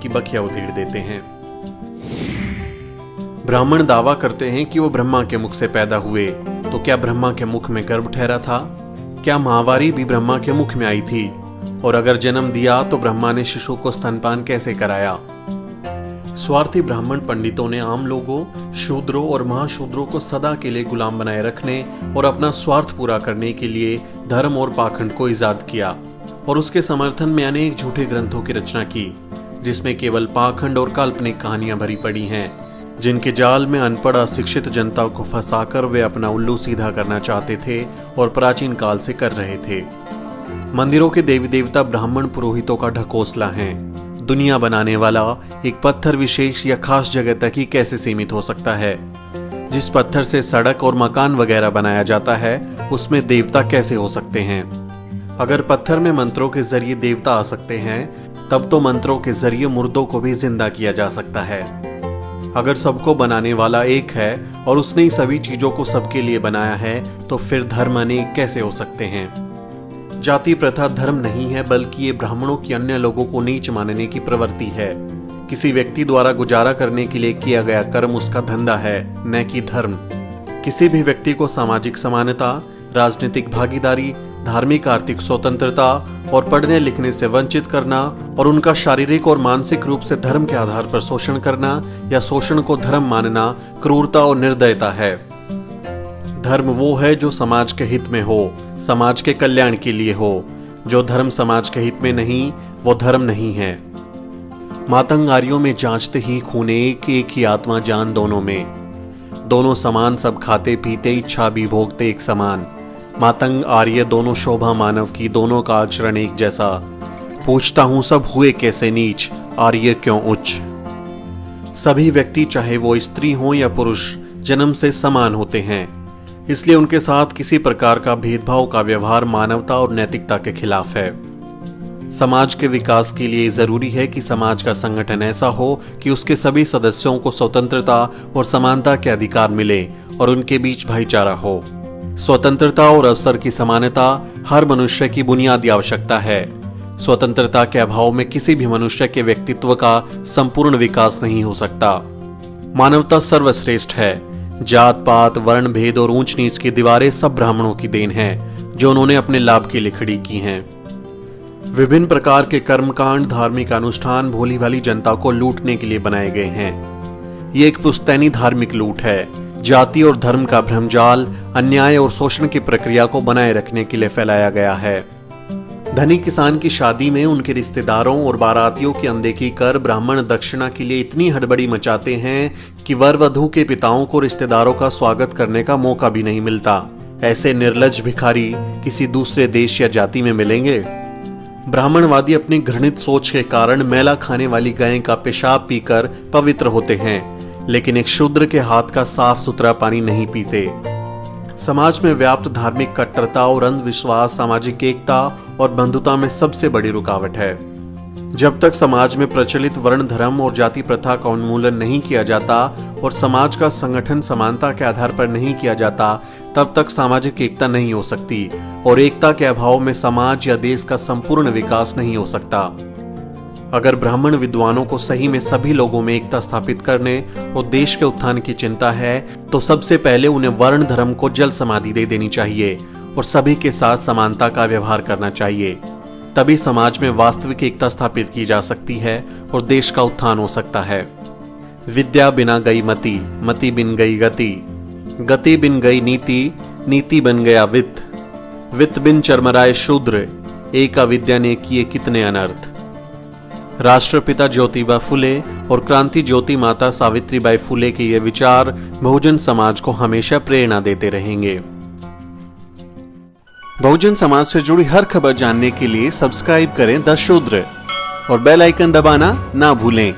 की बखिया उधेड़ देते हैं। ब्राह्मण दावा करते हैं कि वो ब्रह्मा के मुख से पैदा हुए, तो क्या ब्रह्मा के मुख में गर्भ ठहरा था? क्या महावारी भी ब्रह्मा के मुख में आई थी? और अगर जन्म दिया तो ब्रह्मा ने शिशु को स्तनपान कैसे कराया? स्वार्थी ब्राह्मण पंडितों ने आम लोगों, शूद्रों और महाशूद्रों को सदा के लिए गुलाम बनाए रखने और अपना स्वार्थ पूरा करने के लिए धर्म और पाखंड को इजाद किया और उसके समर्थन में अनेक झूठे ग्रंथों की रचना की, जिसमें केवल पाखंड और काल्पनिक कहानियां भरी पड़ी हैं, जिनके जाल में अनपढ़ अशिक्षित जनता को फंसाकर वे अपना उल्लू सीधा करना चाहते थे और प्राचीन काल से कर रहे थे। मंदिरों के देवी देवता ब्राह्मण पुरोहितों का ढकोसला हैं। दुनिया बनाने वाला एक पत्थर विशेष या खास जगह तक ही कैसे सीमित हो सकता है? जिस पत्थर से सड़क और मकान वगैरह बनाया जाता है, उसमें देवता कैसे हो सकते हैं? अगर पत्थर में मंत्रों के जरिए देवता आ सकते हैं, तब तो मंत्रों के जरिए मुर्दों को भी जिंदा किया जा सकता है। अगर सबको बनाने वाला एक है और उसने ही सभी चीजों को सबके लिए बनाया है, तो फिर धर्म अनेक कैसे हो सकते हैं? जाति प्रथा धर्म नहीं है, बल्कि ये ब्राह्मणों की अन्य लोगों को नीच मानने की प्रवृत्ति है। किसी व्यक्ति द्वारा गुजारा करने के लिए किया गया कर्म उसका धंधा है, न कि धर्म। किसी भी व्यक्ति को सामाजिक समानता, राजनीतिक भागीदारी, धार्मिक आर्थिक स्वतंत्रता और पढ़ने लिखने से वंचित करना और उनका शारीरिक और मानसिक रूप से धर्म के आधार पर शोषण करना या शोषण को धर्म मानना क्रूरता और निर्दयता है। धर्म वो है जो समाज के हित में हो, समाज के कल्याण के लिए हो। जो धर्म समाज के हित में नहीं, वो धर्म नहीं है। मातंग आर्यों में जांचते ही खूने एक ही आत्मा जान दोनों में। दोनों समान, सब खाते पीते, इच्छा भी भोगते एक समान। मातंग आर्य दोनों शोभा मानव की, दोनों का आचरण एक जैसा। पूछता हूं सब हुए कैसे नीच, आर्य क्यों उच्च? सभी व्यक्ति चाहे वो स्त्री हो या पुरुष, जन्म से समान होते हैं, इसलिए उनके साथ किसी प्रकार का भेदभाव का व्यवहार मानवता और नैतिकता के खिलाफ है। समाज के विकास के लिए जरूरी है कि समाज का संगठन ऐसा हो कि उसके सभी सदस्यों को स्वतंत्रता और समानता के अधिकार मिले और उनके बीच भाईचारा हो। स्वतंत्रता और अवसर की समानता हर मनुष्य की बुनियादी आवश्यकता है। स्वतंत्रता के अभाव में किसी भी मनुष्य के व्यक्तित्व का संपूर्ण विकास नहीं हो सकता। मानवता सर्वश्रेष्ठ है। जात पात, वर्ण भेद और ऊंच नीच की दीवारें सब ब्राह्मणों की देन है, जो उन्होंने अपने लाभ के लिए खड़ी की हैं। विभिन्न प्रकार के कर्मकांड, धार्मिक अनुष्ठान भोली भाली जनता को लूटने के लिए बनाए गए हैं। ये एक पुश्तैनी धार्मिक लूट है। जाति और धर्म का भ्रमजाल अन्याय और शोषण की प्रक्रिया को बनाए रखने के लिए फैलाया गया है। धनी किसान की शादी में उनके रिश्तेदारों और बारातियों की अनदेखी कर ब्राह्मण दक्षिणा के लिए इतनी हड़बड़ी मचाते हैं कि वर वधू के पिताओं को रिश्तेदारों का स्वागत करने का मौका भी नहीं मिलता। ऐसे निर्लज्ज भिखारी किसी दूसरे देश या जाति में मिलेंगे? ब्राह्मणवादी अपनी घृणित सोच के कारण मैला खाने वाली गाय का पेशाब पीकर पवित्र होते हैं, लेकिन एक शूद्र के हाथ का साफ सुथरा पानी नहीं पीते। समाज में व्याप्त धार्मिक कट्टरता और अंधविश्वास सामाजिक एकता और बंधुता में सबसे बड़ी रुकावट है। जब तक समाज में प्रचलित वर्ण, धर्म और जाति प्रथा का उन्मूलन नहीं किया जाता और समाज का संगठन समानता के आधार पर नहीं किया जाता, तब तक सामाजिक एकता नहीं हो सकती और एकता के अभाव में समाज या देश का संपूर्ण विकास नहीं हो सकता। अगर ब्राह्मण विद्वानों को सही में सभी लोगों में एकता स्थापित करने और देश के उत्थान की चिंता है, तो सबसे पहले उन्हें वर्ण धर्म को जल समाधि दे देनी चाहिए और सभी के साथ समानता का व्यवहार करना चाहिए। तभी समाज में वास्तविक एकता स्थापित की जा सकती है और देश का उत्थान हो सकता है। विद्या बिना गई मति, मति बिन गई गति, गति बिन गई नीति, नीति बन गया वित्त, वित्त बिन चरमराए शूद्र, एक अविद्या ने किए कितने अनर्थ। राष्ट्रपिता ज्योतिबा फुले और क्रांति ज्योति माता सावित्रीबाई फुले के ये विचार बहुजन समाज को हमेशा प्रेरणा देते रहेंगे। बहुजन समाज से जुड़ी हर खबर जानने के लिए सब्सक्राइब करें द शूद्र और बेल आइकन दबाना ना भूलें।